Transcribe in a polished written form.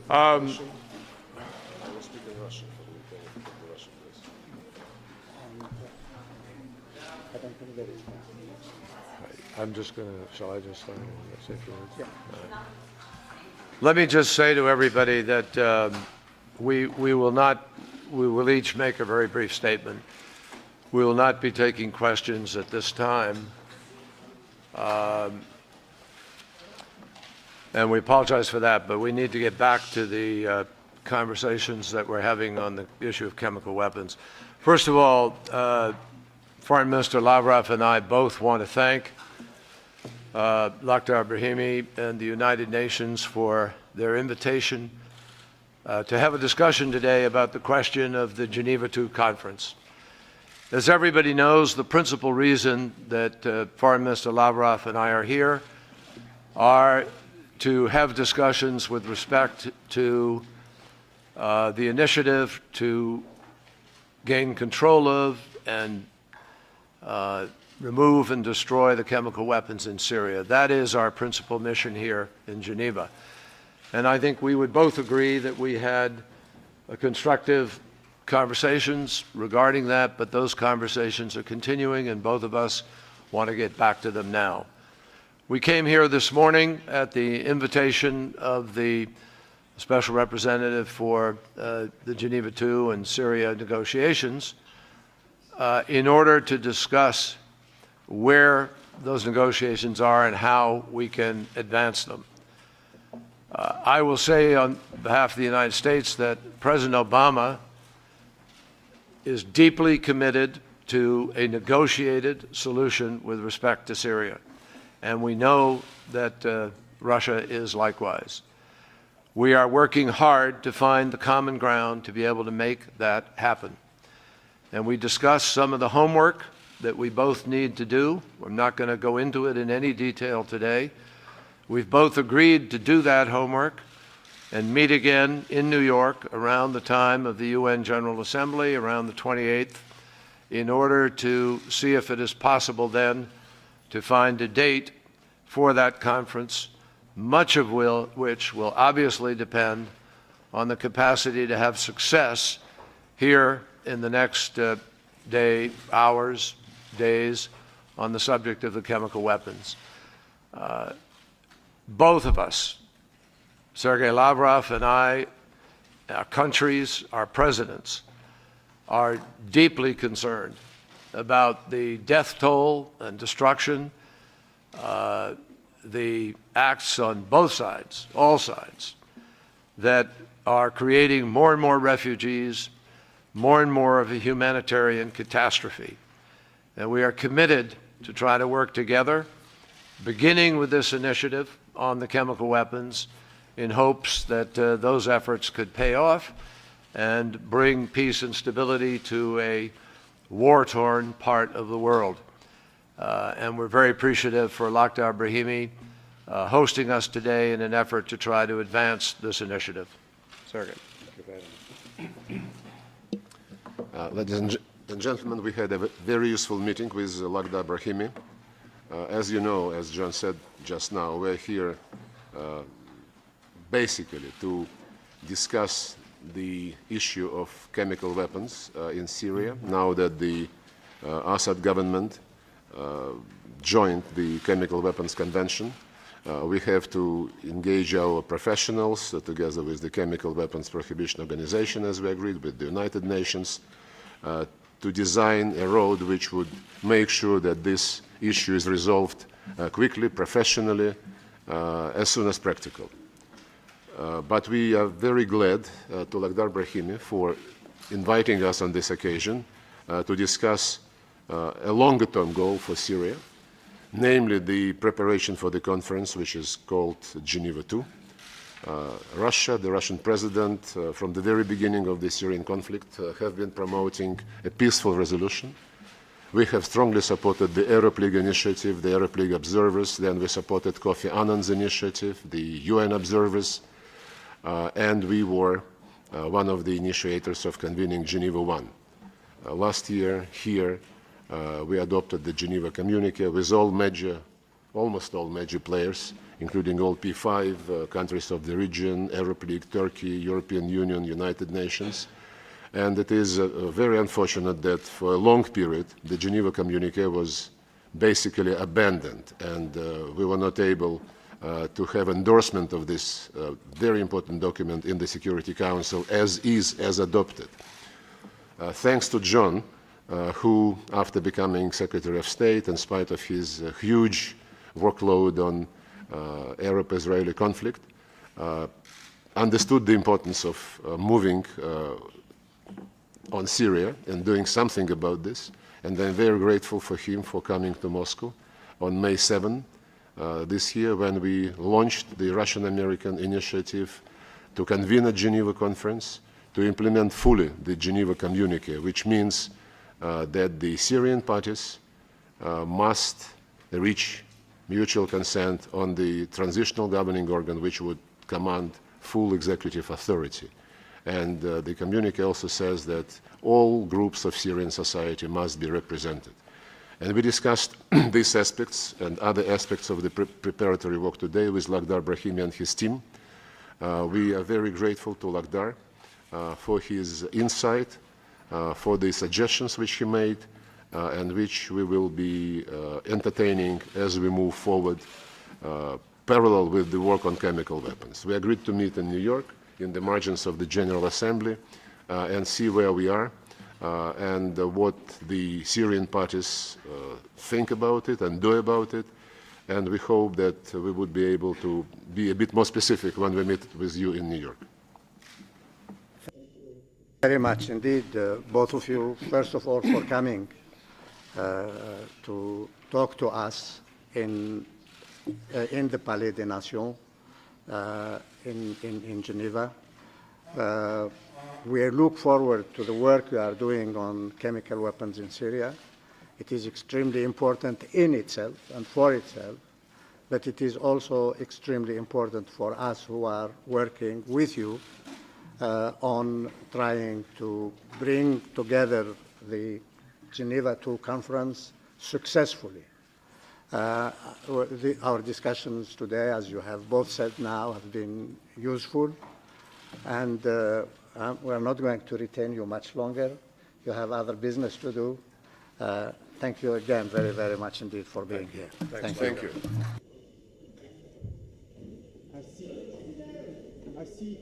I will speak in Russian for the Russian press. I'm just going to, shall I just say a few words? Yeah. Let me just say to everybody that we will each make a very brief statement. We will not be taking questions at this time. And we apologize for that, but we need to get back to the conversations that we're having on the issue of chemical weapons. First of all, Foreign Minister Lavrov and I both want to thank L Brahimi and the United Nations for their invitation to have a discussion today about the question of the Geneva II conference. As everybody knows, the principal reason that Foreign Minister Lavrov and I are here are to have discussions with respect to the initiative to gain control of and remove and destroy the chemical weapons in Syria. That is our principal mission here in Geneva. And I think we would both agree that we had constructive conversations regarding that, but those conversations are continuing and both of us want to get back to them now. We came here this morning at the invitation of the Special Representative for the Geneva II and Syria negotiations in order to discuss where those negotiations are and how we can advance them. I will say on behalf of the United States that President Obama is deeply committed to a negotiated solution with respect to Syria. And we know that Russia is likewise. We are working hard to find the common ground to be able to make that happen. And we discussed some of the homework that we both need to do. I'm not going to go into it in any detail today. We've both agreed to do that homework and meet again in New York around the time of the UN General Assembly, around the 28th, in order to see if it is possible then to find a date for that conference, much of which will obviously depend on the capacity to have success here in the next day, hours, days, on the subject of the chemical weapons. Both of us, Sergei Lavrov and I, our countries, our presidents, are deeply concerned about the death toll and destruction, the acts on both sides, all sides, that are creating more and more refugees, more and more of a humanitarian catastrophe. And we are committed to try to work together, beginning with this initiative on the chemical weapons, in hopes that those efforts could pay off and bring peace and stability to a war-torn part of the world. And we're very appreciative for L Brahimi hosting us today in an effort to try to advance this initiative. Sergei. Ladies and gentlemen, we had a very useful meeting with L Brahimi. As you know, as John said just now, we're here basically to discuss the issue of chemical weapons in Syria, now that the Assad government joined the Chemical Weapons Convention. We have to engage our professionals together with the Chemical Weapons Prohibition Organization, as we agreed with the United Nations, to design a road which would make sure that this issue is resolved quickly, professionally, as soon as practical. But we are very glad to L Brahimi for inviting us on this occasion to discuss a longer-term goal for Syria, namely the preparation for the conference, which is called Geneva II. Russia, the Russian president, from the very beginning of the Syrian conflict, have been promoting a peaceful resolution. We have strongly supported the Arab League initiative, the Arab League observers. Then we supported Kofi Annan's initiative, the UN observers, and we were one of the initiators of convening Geneva I. Last year, here, we adopted the Geneva Communique with almost all major players, including all P5 countries of the region, Arab League, Turkey, European Union, United Nations. And it is very unfortunate that for a long period the Geneva communique was basically abandoned, and we were not able to have endorsement of this very important document in the Security Council as adopted. Thanks to John, who, after becoming Secretary of State, in spite of his huge workload on Arab-Israeli conflict, understood the importance of moving on Syria and doing something about this. And I'm very grateful for him for coming to Moscow on May 7 this year, when we launched the Russian-American initiative to convene a Geneva conference to implement fully the Geneva communique, which means that the Syrian parties must reach mutual consent on the transitional governing organ, which would command full executive authority. And the communique also says that all groups of Syrian society must be represented. And we discussed these aspects and other aspects of the preparatory work today with L Brahimi and his team. We are very grateful to Lakhdar for his insight, for the suggestions which he made, and which we will be entertaining as we move forward, parallel with the work on chemical weapons. We agreed to meet in New York, in the margins of the General Assembly, and see where we are and what the Syrian parties think about it and do about it. And we hope that we would be able to be a bit more specific when we meet with you in New York. Very much indeed, both of you, first of all, for coming to talk to us in the Palais des Nations in Geneva. We look forward to the work you are doing on chemical weapons in Syria. It is extremely important in itself and for itself, but it is also extremely important for us who are working with you on trying to bring together the Geneva II conference successfully. Our discussions today, as you have both said now, have been useful, and we're not going to retain you much longer. You have other business to do. Thank you again very, very much indeed for being here. Thank you. Merci.